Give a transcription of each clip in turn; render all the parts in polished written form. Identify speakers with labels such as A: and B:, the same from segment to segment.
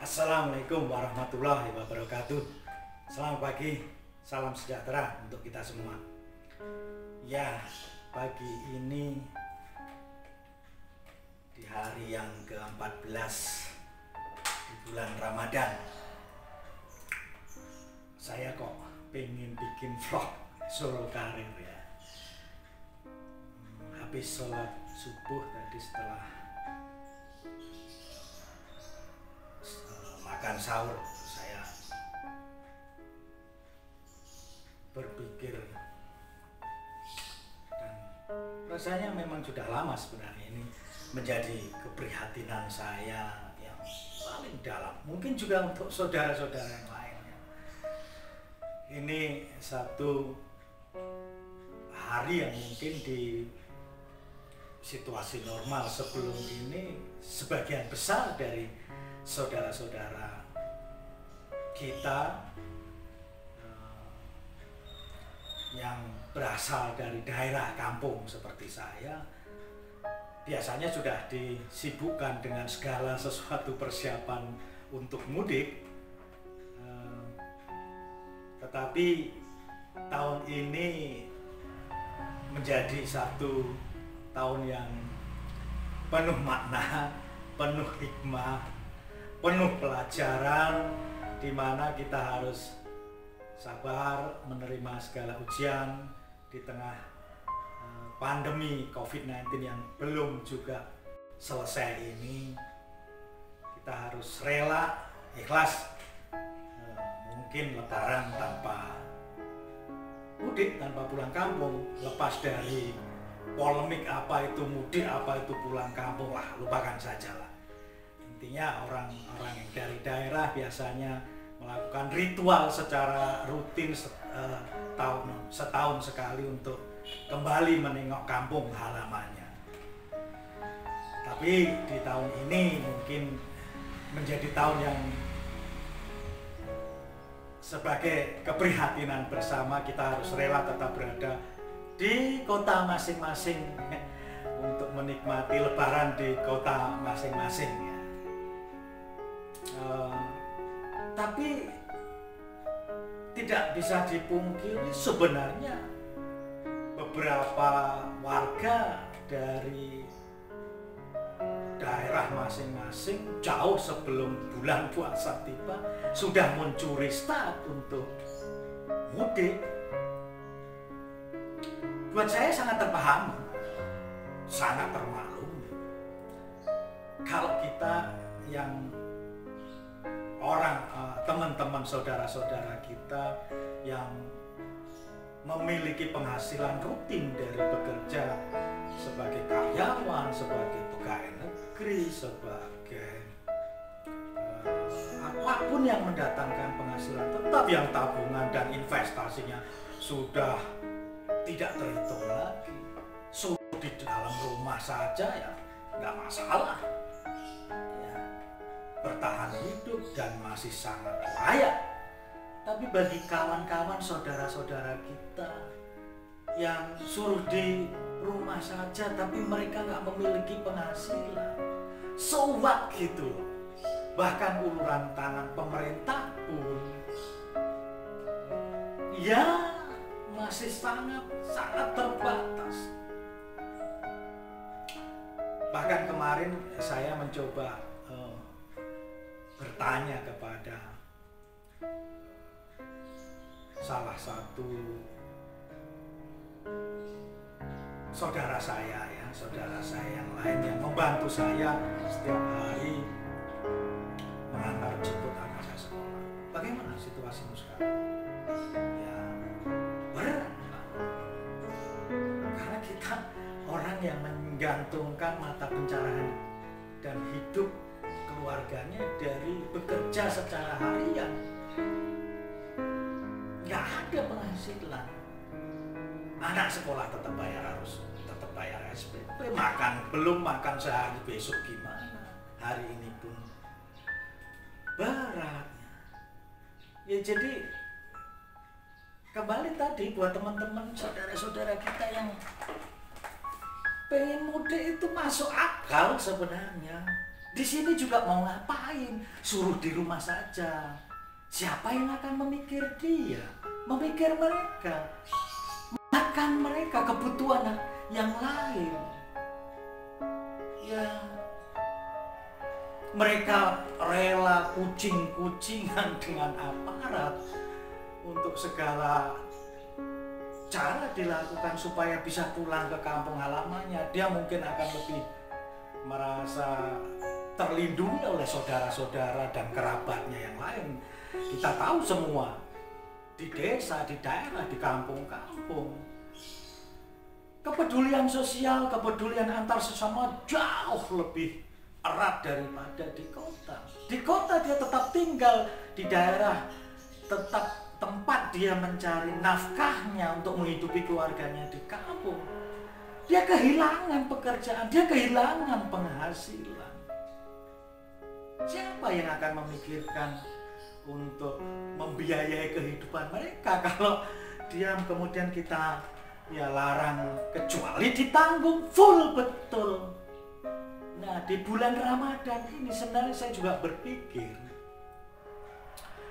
A: Assalamualaikum warahmatullahi wabarakatuh. Selamat pagi, salam sejahtera untuk kita semua. Ya, pagi ini di hari yang ke-14 di bulan Ramadan, saya kok pengen bikin vlog solo karir ya. Habis sholat subuh tadi, setelah makan sahur, saya berpikir dan rasanya memang sudah lama sebenarnya ini menjadi keprihatinan saya yang paling dalam, mungkin juga untuk saudara-saudara yang lainnya. Ini satu hari yang mungkin di situasi normal sebelum ini sebagian besar dari saudara-saudara kita yang berasal dari daerah kampung seperti saya biasanya sudah disibukkan dengan segala sesuatu persiapan untuk mudik, tetapi tahun ini menjadi satu tahun yang penuh makna, penuh hikmah, penuh pelajaran, di mana kita harus sabar menerima segala ujian di tengah pandemi COVID-19 yang belum juga selesai ini. Kita harus rela, ikhlas, mungkin lebaran tanpa mudik, tanpa pulang kampung, lepas dari polemik apa itu mudik, apa itu pulang kampung, lah lupakan saja lah. Intinya orang-orang yang dari daerah biasanya melakukan ritual secara rutin setahun sekali untuk kembali menengok kampung halamannya. Tapi di tahun ini mungkin menjadi tahun yang sebagai keprihatinan bersama, kita harus rela tetap berada di kota masing-masing untuk menikmati lebaran di kota masing-masing ya. Tapi tidak bisa dipungkiri sebenarnya beberapa warga dari daerah masing-masing jauh sebelum bulan puasa tiba sudah mencuri start untuk mudik. Buat saya sangat terpahami, sangat termaklumi. Kalau kita yang teman-teman saudara-saudara kita yang memiliki penghasilan rutin dari bekerja sebagai karyawan, sebagai pegawai negeri, sebagai apapun yang mendatangkan penghasilan tetap, yang tabungan dan investasinya sudah tidak terhitung lagi, sudah di dalam rumah saja ya nggak masalah ya, bertahan hidup dan masih sangat layak. Tapi bagi kawan-kawan saudara-saudara kita yang suruh di rumah saja tapi mereka nggak memiliki penghasilan, so what gitu loh. Bahkan uluran tangan pemerintah pun ya masih sangat terbatas. Bahkan kemarin saya mencoba bertanya kepada salah satu saudara saya yang lain yang membantu saya setiap hari mengantar jemput anak saya sekolah. Bagaimana situasimu sekarang? Ya berat, karena kita orang yang menggantungkan mata pencaharian dan hidup keluarganya dari bekerja secara harian, nggak ada penghasilan. Anak sekolah tetap bayar SPP, belum makan sehari, besok gimana? Hari ini pun berat. Ya jadi kembali tadi buat teman-teman saudara-saudara kita yang pengen mudik itu masuk akal sebenarnya. Di sini juga mau ngapain? Suruh di rumah saja. Siapa yang akan memikir dia? Memikir mereka. Makan mereka kebutuhan yang lain. Ya, mereka rela kucing-kucingan dengan aparat untuk segala cara dilakukan supaya bisa pulang ke kampung halamannya. Dia mungkin akan lebih merasa terlindungi oleh saudara-saudara dan kerabatnya yang lain. Kita tahu semua di desa, di daerah, di kampung-kampung, kepedulian sosial, kepedulian antar sesama jauh lebih erat daripada di kota. Di kota dia tetap tinggal, di daerah tetap tempat dia mencari nafkahnya untuk menghidupi keluarganya. Di kampung dia kehilangan pekerjaan, dia kehilangan penghasilan. Siapa yang akan memikirkan untuk membiayai kehidupan mereka kalau dia kemudian kita ya larang, kecuali ditanggung full betul. Nah, di bulan Ramadan ini sebenarnya saya juga berpikir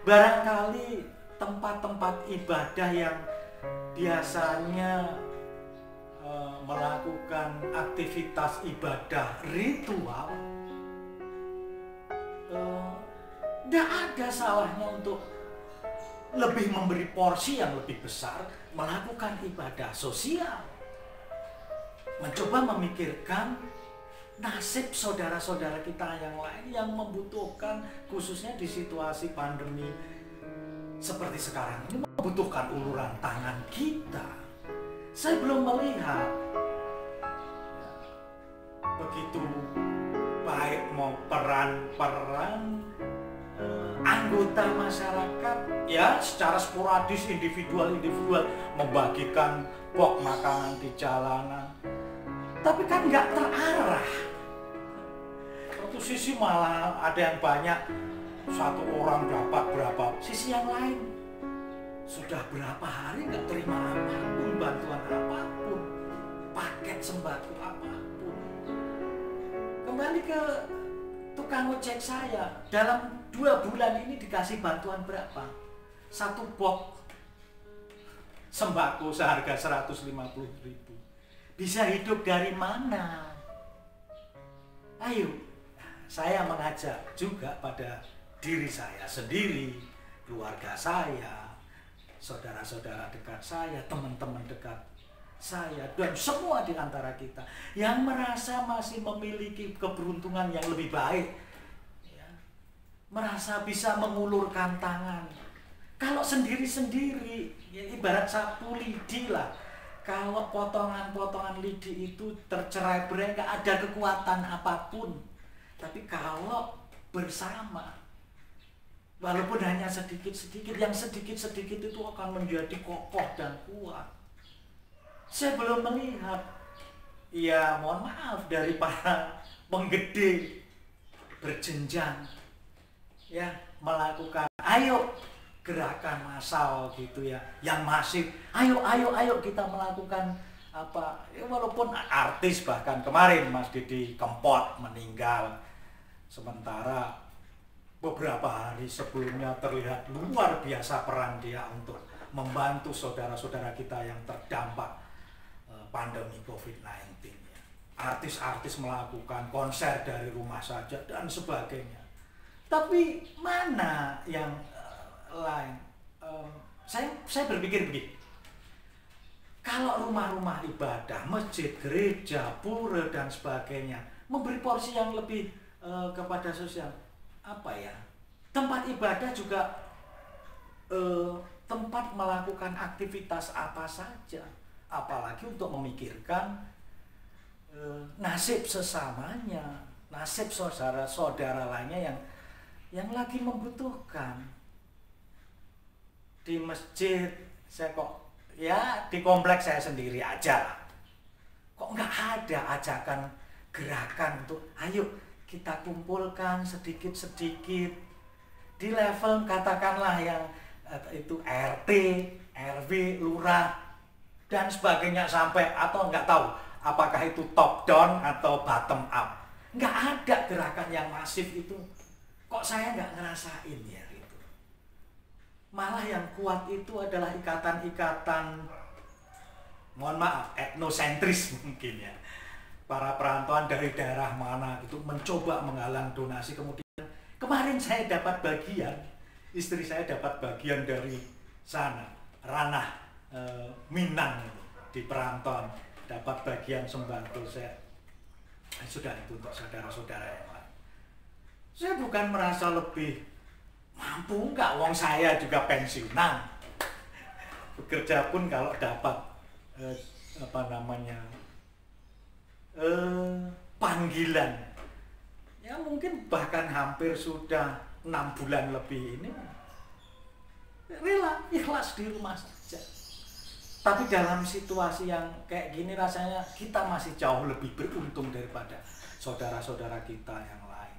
A: barangkali tempat-tempat ibadah yang biasanya melakukan aktivitas ibadah ritual, tidak ada salahnya untuk lebih memberi porsi yang lebih besar, melakukan ibadah sosial, mencoba memikirkan nasib saudara-saudara kita yang lain yang membutuhkan, khususnya di situasi pandemi seperti sekarang ini, membutuhkan uluran tangan kita. Saya belum melihat begitu baik mau peran-peran anggota masyarakat ya secara sporadis, individual membagikan box makanan di jalanan, tapi kan nggak terarah. Satu sisi malah ada yang banyak, satu orang dapat berapa, sisi yang lain sudah berapa hari nggak terima apapun, bantuan apapun, paket sembako apapun. Kembali ke tukang ojek saya, dalam 2 bulan ini dikasih bantuan berapa? 1 box sembako seharga 150.000. Bisa hidup dari mana? Ayo, saya mengajak juga pada diri saya sendiri, keluarga saya, saudara-saudara dekat saya, teman-teman dekat saya, dan semua di antara kita yang merasa masih memiliki keberuntungan yang lebih baik, ya, merasa bisa mengulurkan tangan. Kalau sendiri-sendiri, ya ibarat sapu lidi lah. Kalau potongan-potongan lidi itu tercerai-berai, nggak ada kekuatan apapun. Tapi kalau bersama, walaupun hanya sedikit-sedikit, yang sedikit-sedikit itu akan menjadi kokoh dan kuat. Saya belum melihat, ya mohon maaf, dari para penggede berjenjang ya melakukan ayo gerakan massal gitu ya, yang masif, ayo kita melakukan apa ya, walaupun artis, bahkan kemarin Mas Didi Kempot meninggal, sementara beberapa hari sebelumnya terlihat luar biasa peran dia untuk membantu saudara-saudara kita yang terdampak pandemi COVID-19 ya. Artis-artis melakukan konser dari rumah saja dan sebagainya. Tapi mana yang lain? Saya berpikir begini, kalau rumah-rumah ibadah, masjid, gereja, pura dan sebagainya memberi porsi yang lebih kepada sosial, apa ya, tempat ibadah juga tempat melakukan aktivitas apa saja, apalagi untuk memikirkan nasib sesamanya, nasib saudara-saudara lainnya yang lagi membutuhkan. Di masjid saya kok, ya di kompleks saya sendiri aja, kok nggak ada ajakan gerakan untuk ayo kita kumpulkan sedikit-sedikit di level katakanlah yang itu RT, RW, lurah dan sebagainya, sampai atau nggak tahu apakah itu top down atau bottom up. nggak ada gerakan yang masif itu. Kok saya nggak ngerasain ya itu. Malah yang kuat itu adalah ikatan-ikatan, mohon maaf, etnosentris mungkin ya. Para perantauan dari daerah mana itu mencoba menghalang donasi. Kemudian kemarin saya dapat bagian, istri saya dapat bagian dari sana, ranah Minang di perantauan, dapat bagian sembako. Saya sudah itu untuk saudara-saudara yang lain. Saya bukan merasa lebih mampu, enggak, wong saya juga pensiunan. Bekerja pun kalau dapat panggilan, ya mungkin bahkan hampir sudah 6 bulan lebih ini, rela ikhlas di rumah saja. Tapi dalam situasi yang kayak gini rasanya kita masih jauh lebih beruntung daripada saudara-saudara kita yang lain.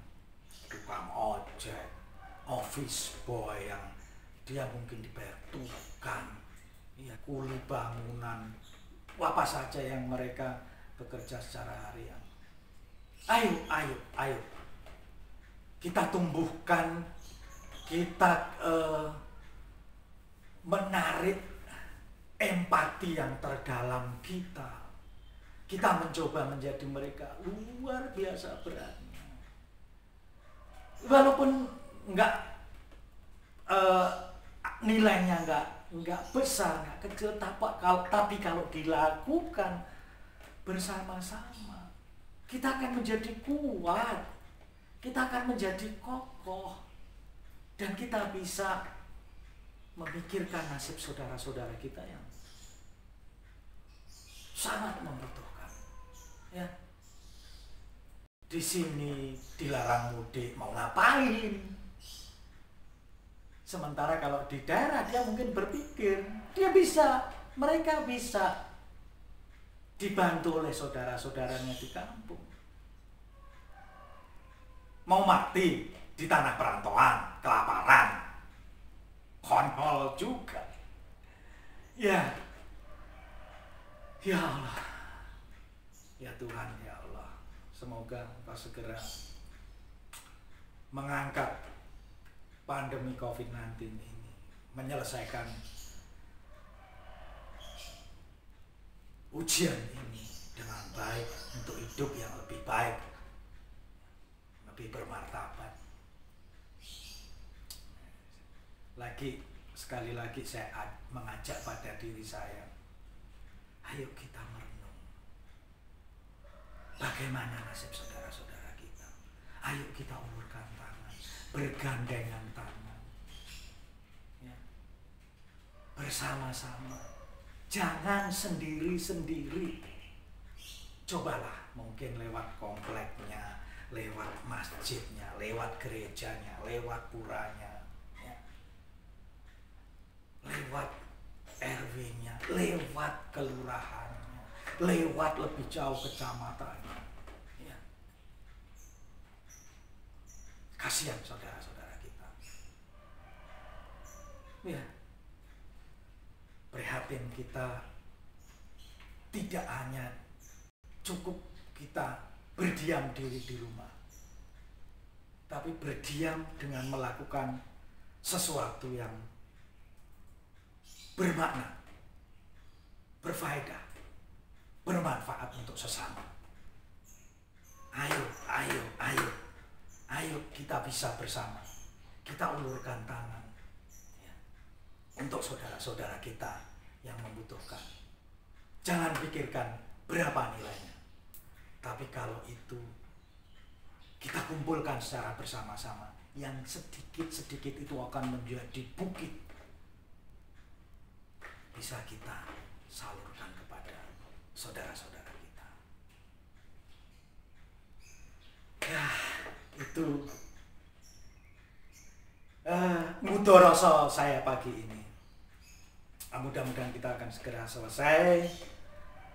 A: Tukang ojek, office boy yang dia mungkin dibayar tukang, ya kuli bangunan, apa saja yang mereka bekerja secara harian. Ayo. Kita tumbuhkan, kita menarik empati yang terdalam kita. Kita mencoba menjadi mereka luar biasa berani. Walaupun nilainya enggak besar, enggak kecil, tapi kalau dilakukan bersama-sama, kita akan menjadi kuat, kita akan menjadi kokoh, dan kita bisa memikirkan nasib saudara-saudara kita yang sangat membutuhkan. Ya, di sini dilarang mudik, mau ngapain? Sementara kalau di daerah dia mungkin berpikir, mereka bisa dibantu oleh saudara-saudaranya di kampung. Mau mati di tanah perantauan, kelaparan, konyol juga. Ya Allah, ya Tuhan, ya Allah, semoga Engkau segera mengangkat pandemi COVID-19 ini, menyelesaikan ujian ini dengan baik untuk hidup yang lebih baik, lebih bermartabat. Sekali lagi saya mengajak pada diri saya, ayo kita merenung bagaimana nasib saudara-saudara kita. Ayo kita ulurkan tangan, bergandengan tangan, ya, bersama-sama, jangan sendiri-sendiri. Cobalah mungkin lewat kompleknya, lewat masjidnya, lewat gerejanya, lewat puranya, ya, lewat RW-nya, lewat kelurahannya, lewat lebih jauh kecamatannya. Ya. Kasihan saudara-saudara kita. Ya. Prihatin kita tidak hanya cukup kita berdiam diri di rumah, tapi berdiam dengan melakukan sesuatu yang bermakna, berfaedah, bermanfaat untuk sesama. Ayo kita bisa bersama, kita ulurkan tangan, ya, untuk saudara-saudara kita yang membutuhkan. Jangan pikirkan berapa nilainya, tapi kalau itu kita kumpulkan secara bersama-sama, yang sedikit-sedikit itu akan menjadi bukit, bisa kita salurkan kepada saudara-saudara kita. Ya, itu mudoroso saya pagi ini. Mudah-mudahan kita akan segera selesai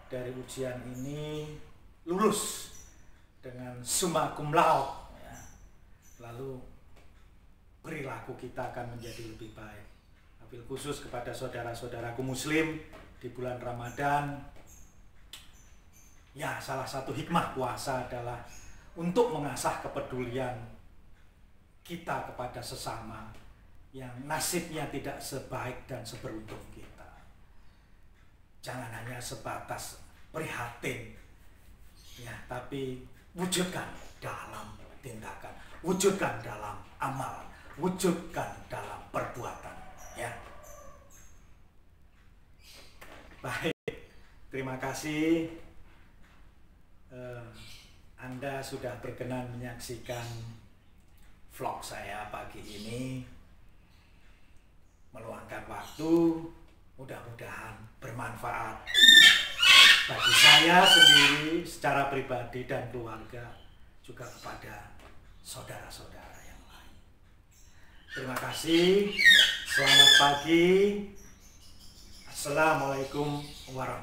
A: dari ujian ini, lulus dengan summa cum laude, ya. Lalu perilaku kita akan menjadi lebih baik. Wabil khusus kepada saudara-saudaraku muslim di bulan Ramadan, ya, salah satu hikmah puasa adalah untuk mengasah kepedulian kita kepada sesama yang nasibnya tidak sebaik dan seberuntung kita. Jangan hanya sebatas prihatin, ya, tapi wujudkan dalam tindakan, wujudkan dalam amal, wujudkan dalam perbuatan, ya. Baik, terima kasih. Anda sudah berkenan menyaksikan vlog saya pagi ini. Meluangkan waktu, mudah-mudahan bermanfaat bagi saya sendiri secara pribadi dan keluarga, juga kepada saudara-saudara yang lain. Terima kasih. Selamat pagi. Assalamualaikum warahmatullahi wabarakatuh.